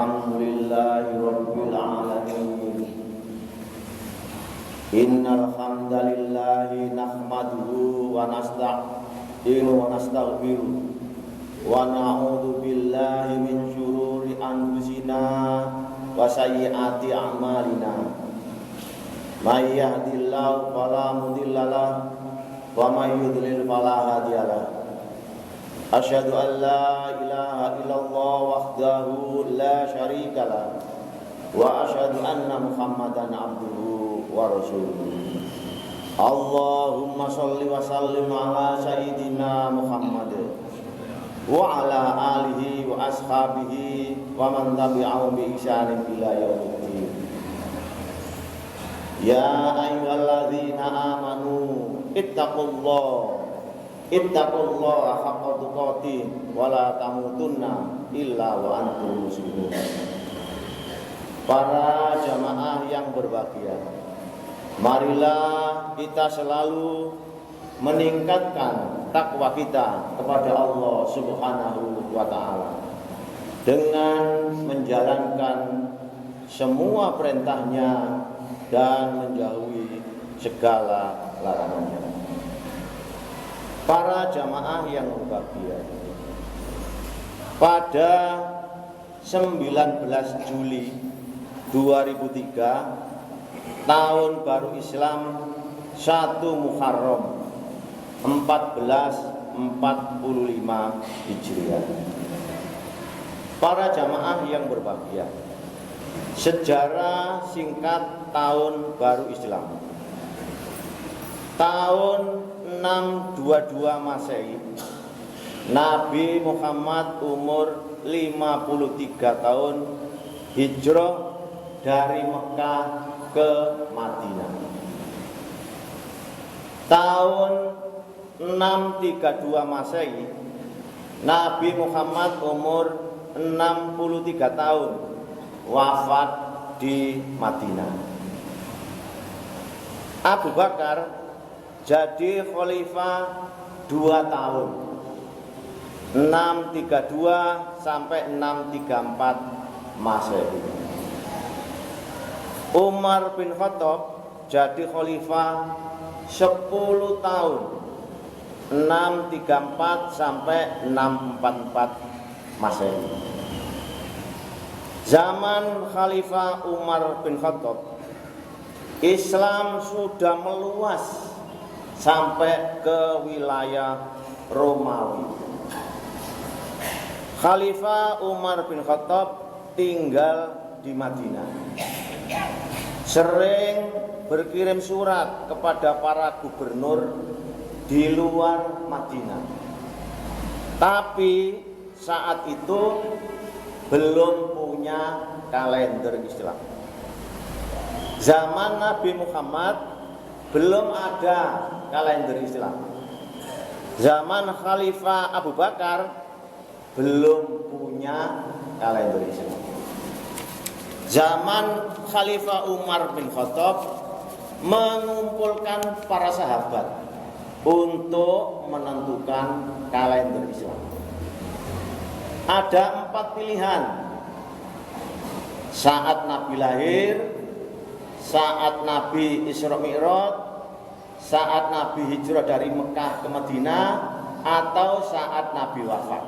Alhamdulillahi Rabbil Alamin. Innal hamdalillahi nahmaduhu wa nasta'inu wa nastaghfiruh wa na'udzu billahi min syururi anfusina wa sayyiati a'malina. May yahdihillahu fala mudilla lahu wa may yudlil fala hadiya lahu. Asyhadu an la ilaha illallah wahdahu la syarika lah wa asyhadu anna Muhammadan abduhu wa rasuluh. Allahumma shalli wa sallim ala sayyidina Muhammad wa ala alihi wa ashabihi wa man tabi'ahum bi ihsanin ila yaumiddin. Ya ayyuhalladzina amanu ittaqullaha haqqa tuqatih wa la tamutunna illa wa antum muslimun. Para jamaah yang berbahagia, marilah kita selalu meningkatkan takwa kita kepada Allah Subhanahu wa taala dengan menjalankan semua perintahnya dan menjauhi segala larangannya. Para jamaah yang berbahagia, pada 19 Juli 2003 tahun baru Islam 1 Muharram 1445 Hijriah. Para jamaah yang berbahagia, sejarah singkat tahun baru Islam tahun 622 Masehi, Nabi Muhammad umur 53 tahun hijrah dari Mekah ke Madinah. Tahun 632 Masehi, Nabi Muhammad umur 63 tahun wafat di Madinah. Abu Bakar jadi khalifah 2 tahun, 632 sampai 634 Masehi. Umar bin Khattab jadi khalifah 10 tahun, 634 sampai 644 Masehi. Zaman Khalifah Umar bin Khattab, Islam sudah meluas sampai ke wilayah Romawi. Khalifah Umar bin Khattab tinggal di Madinah. Sering berkirim surat kepada para gubernur di luar Madinah. Tapi saat itu belum punya kalender Islam. Zaman Nabi Muhammad belum ada kalender Islam. Zaman Khalifah Abu Bakar belum punya kalender Islam. Zaman Khalifah Umar bin Khattab mengumpulkan para sahabat untuk menentukan kalender Islam. Ada 4 pilihan. Saat Nabi lahir, saat Nabi Isra Mi'raj, saat Nabi hijrah dari Mekah ke Madinah, atau saat Nabi wafat.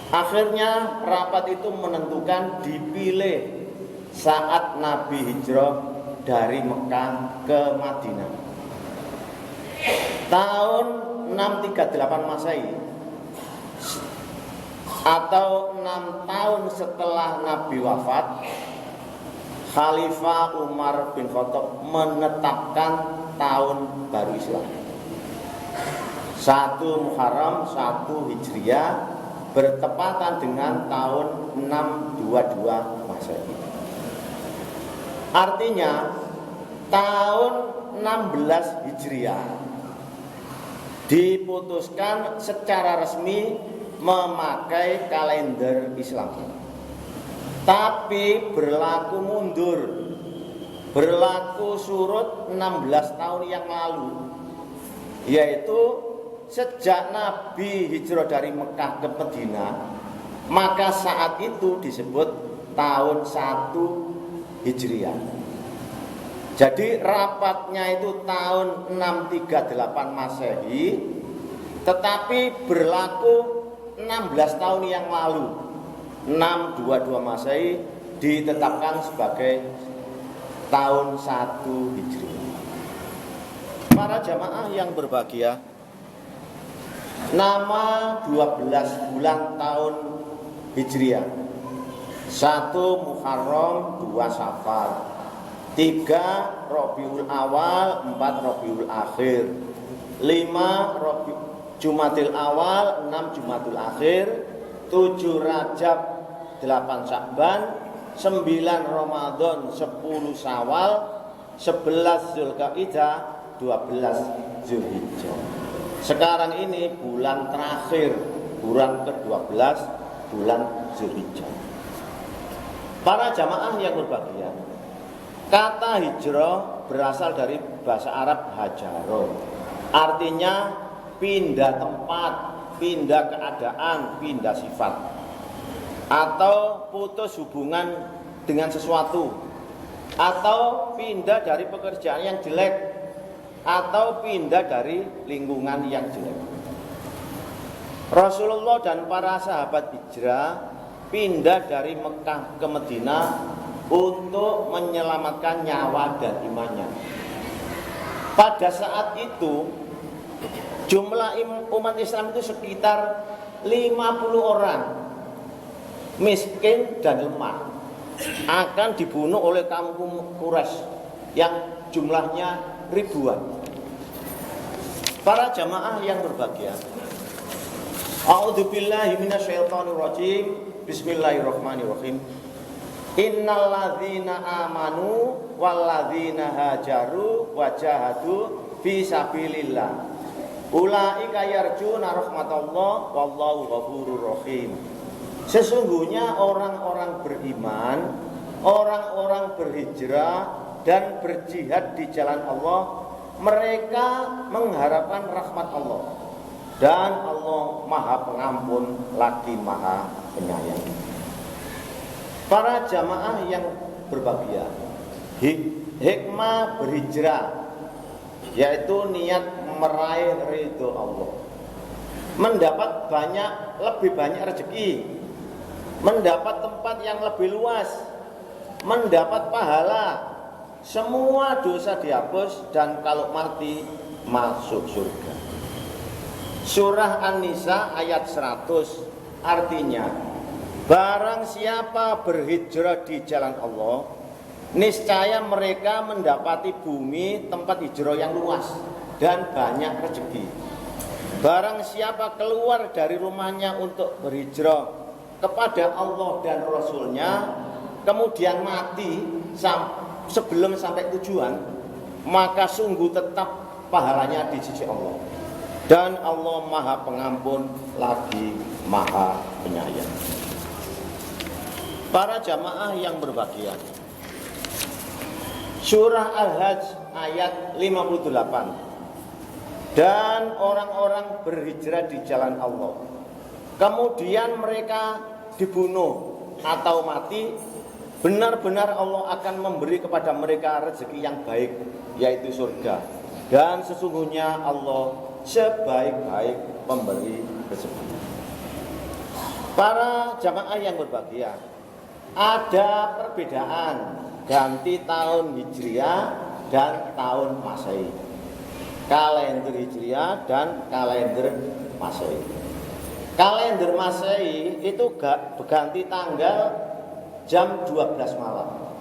Akhirnya rapat itu menentukan dipilih saat Nabi hijrah dari Mekah ke Madinah. Tahun 638 Masehi atau 6 tahun setelah Nabi wafat, Khalifah Umar bin Khattab menetapkan tahun baru Islam 1 Muharram 1 Hijriah bertepatan dengan tahun 622 Masehi. Artinya tahun 16 Hijriah diputuskan secara resmi memakai kalender Islam. Tapi berlaku mundur, berlaku surut 16 tahun yang lalu, yaitu sejak Nabi hijrah dari Mekah ke Madinah Maka saat itu disebut tahun 1 Hijriah. Jadi rapatnya itu tahun 638 Masehi, tetapi berlaku 16 tahun yang lalu, 622 Masehi ditetapkan sebagai tahun 1 Hijriah. Para jamaah yang berbahagia, nama 12 bulan tahun Hijriah: 1 Muharram, 2 Safar, 3 Rabiul Awal, 4 Rabiul Akhir, 5 Jumadil Awal, 6 Jumadil Akhir, 7 Rajab, 8 Sya'ban, 9 Ramadan, 10 Syawal, 11 Zulqa'dah, 12 Zulhijjah. Sekarang ini bulan terakhir, bulan ke-12, bulan Zulhijjah. Para jamaah yang berbahagia, kata hijrah berasal dari bahasa Arab hajaro, artinya pindah tempat, pindah keadaan, pindah sifat, atau putus hubungan dengan sesuatu, atau pindah dari pekerjaan yang jelek, atau pindah dari lingkungan yang jelek. Rasulullah dan para sahabat hijrah pindah dari Mekah ke Madinah untuk menyelamatkan nyawa dan imannya. Pada saat itu jumlah umat Islam itu sekitar 50 orang, miskin dan lemah, akan dibunuh oleh kaum Quraisy yang jumlahnya ribuan. Para jamaah yang berbahagia, a'udzubillahi minasyaitonirrajim. Bismillahirrahmanirrahim. Innal ladzina amanu wal ladzina hajaru wajahadu fi sabilillah ulaika yarjuna rahmatallah wallahu ghafurur rahim. Sesungguhnya orang-orang beriman, orang-orang berhijrah dan berjihad di jalan Allah, mereka mengharapkan rahmat Allah, dan Allah Maha Pengampun lagi Maha Penyayang. Para jamaah yang berbahagia, hikmah berhijrah yaitu niat meraih ridho Allah, mendapat lebih banyak rezeki, mendapat tempat yang lebih luas, mendapat pahala, semua dosa dihapus, dan kalau mati masuk surga. Surah An-Nisa ayat 100 artinya, barang siapa berhijrah di jalan Allah, niscaya mereka mendapati bumi tempat hijrah yang luas dan banyak rezeki. Barang siapa keluar dari rumahnya untuk berhijrah kepada Allah dan Rasulnya, kemudian mati sebelum sampai tujuan, maka sungguh tetap pahalanya di sisi Allah, dan Allah Maha Pengampun lagi Maha Penyayang. Para jamaah yang berbahagia, surah Al-Hajj ayat 58, dan orang-orang berhijrah di jalan Allah, kemudian mereka dibunuh atau mati, benar-benar Allah akan memberi kepada mereka rezeki yang baik, yaitu surga, dan sesungguhnya Allah sebaik-baik pemberi rezeki. Para jamaah yang berbahagia, ada perbedaan ganti tahun Hijriah dan tahun Masehi, kalender Hijriah dan kalender Masehi. Kalender Masehi itu berganti tanggal jam 12 malam.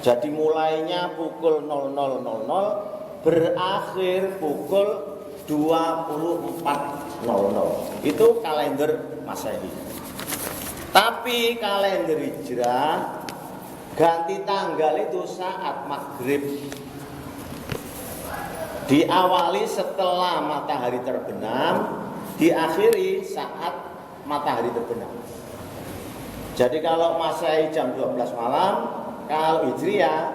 Jadi mulainya pukul 00.00, berakhir pukul 24.00. Itu kalender Masehi. Tapi kalender Hijrah ganti tanggal itu saat maghrib, diawali setelah matahari terbenam, diakhiri saat matahari terbenam. Jadi kalau Masehi jam 12 malam, kalau Hijriah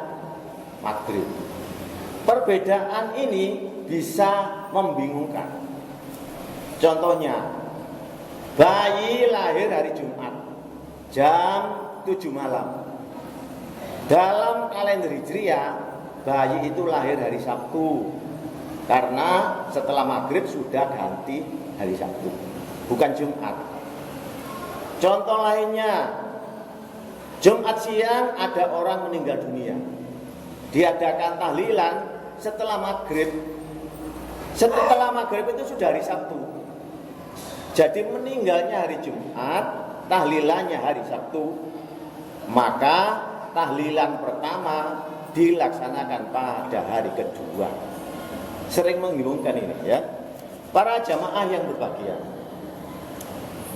maghrib. Perbedaan ini bisa membingungkan. Contohnya, Bayi lahir hari Jumat jam 7 malam. Dalam kalender Hijriah, bayi itu lahir hari Sabtu. Karena setelah maghrib sudah ganti hari Sabtu, bukan Jumat. Contoh lainnya, Jumat siang ada orang meninggal dunia. Diadakan tahlilan setelah maghrib. Setelah maghrib itu sudah hari Sabtu. Jadi meninggalnya hari Jumat, tahlilannya hari Sabtu. Maka tahlilan pertama dilaksanakan pada hari kedua. Sering menghubungkan ini ya. Para jamaah yang berbahagia,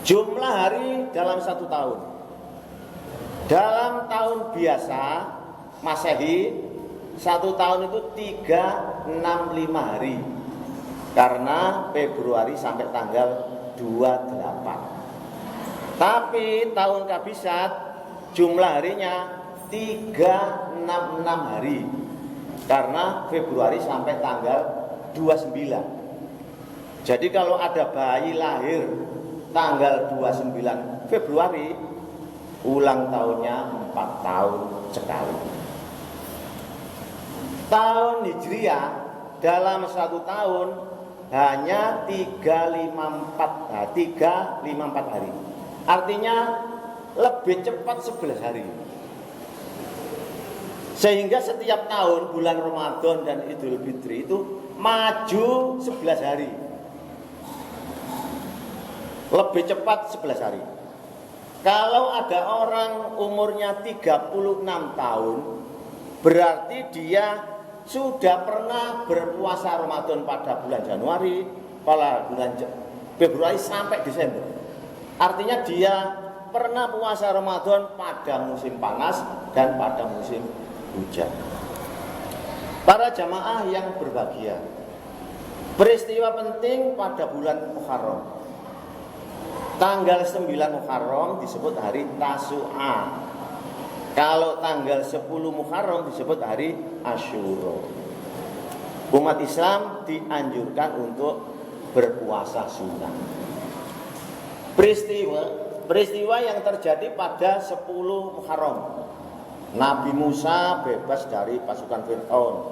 jumlah hari dalam satu tahun. Dalam tahun biasa Masehi, satu tahun itu 365 hari. Karena Februari sampai tanggal 28. Tapi tahun kabisat jumlah harinya 366 hari. Karena Februari sampai tanggal 29. Jadi kalau ada bayi lahir tanggal 29 Februari, ulang tahunnya 4 tahun sekali. Tahun Hijriah dalam satu tahun hanya 354 hari. Artinya lebih cepat 11 hari. Sehingga setiap tahun bulan Ramadan dan Idul Fitri itu maju 11 hari. Lebih cepat 11 hari. Kalau ada orang umurnya 36 tahun, berarti dia sudah pernah berpuasa Ramadan pada bulan Januari, pada bulan Februari sampai Desember. Artinya dia pernah puasa Ramadan pada musim panas dan pada musim hujan. Para jamaah yang berbahagia, peristiwa penting pada bulan Muharram. Tanggal 9 Muharram disebut hari Tasu'a. Kalau tanggal 10 Muharram disebut hari Asyura. Umat Islam dianjurkan untuk berpuasa sunnah. Peristiwa yang terjadi pada 10 Muharram. Nabi Musa bebas dari pasukan Fir'aun.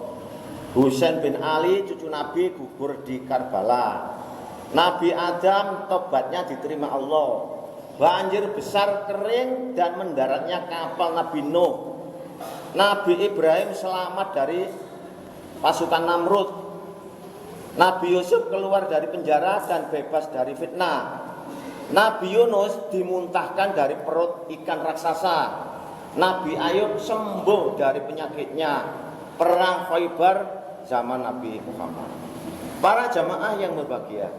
Husain bin Ali cucu Nabi gugur di Karbala. Nabi Adam tobatnya diterima Allah. Banjir besar kering dan mendaratnya kapal Nabi Nuh. Nabi Ibrahim selamat dari pasukan Namrud. Nabi Yusuf keluar dari penjara dan bebas dari fitnah. Nabi Yunus dimuntahkan dari perut ikan raksasa. Nabi Ayub sembuh dari penyakitnya. Perang Khaybar zaman Nabi Muhammad. Para jamaah yang berbahagia,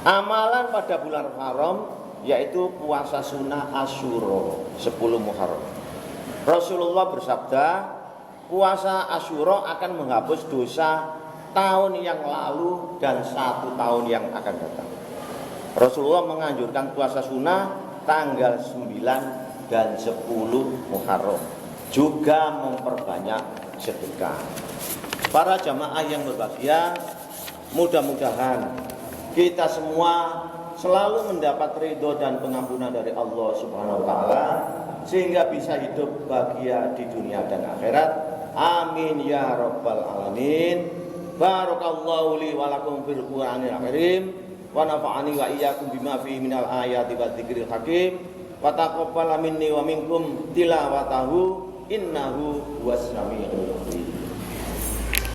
amalan pada bulan Muharram yaitu puasa sunnah Asyura 10 Muharram. Rasulullah bersabda, puasa Asyura akan menghapus dosa tahun yang lalu dan 1 tahun yang akan datang. Rasulullah menganjurkan puasa sunnah tanggal 9 dan 10 Muharram, juga memperbanyak sedekah. Para jamaah yang berbahagia, mudah-mudahan kita semua selalu mendapat ridho dan pengampunan dari Allah Subhanahu wa taala sehingga bisa hidup bahagia di dunia dan akhirat. Amin ya rabbal alamin. Barakallahu li wa lakum fil Qur'anil karim wa nafa'ani wa iyyakum bima fihi minal ayati wa dzikril hakim. Wa taqabbal minni wa minkum tilawatahu innahu huwas samiul alim.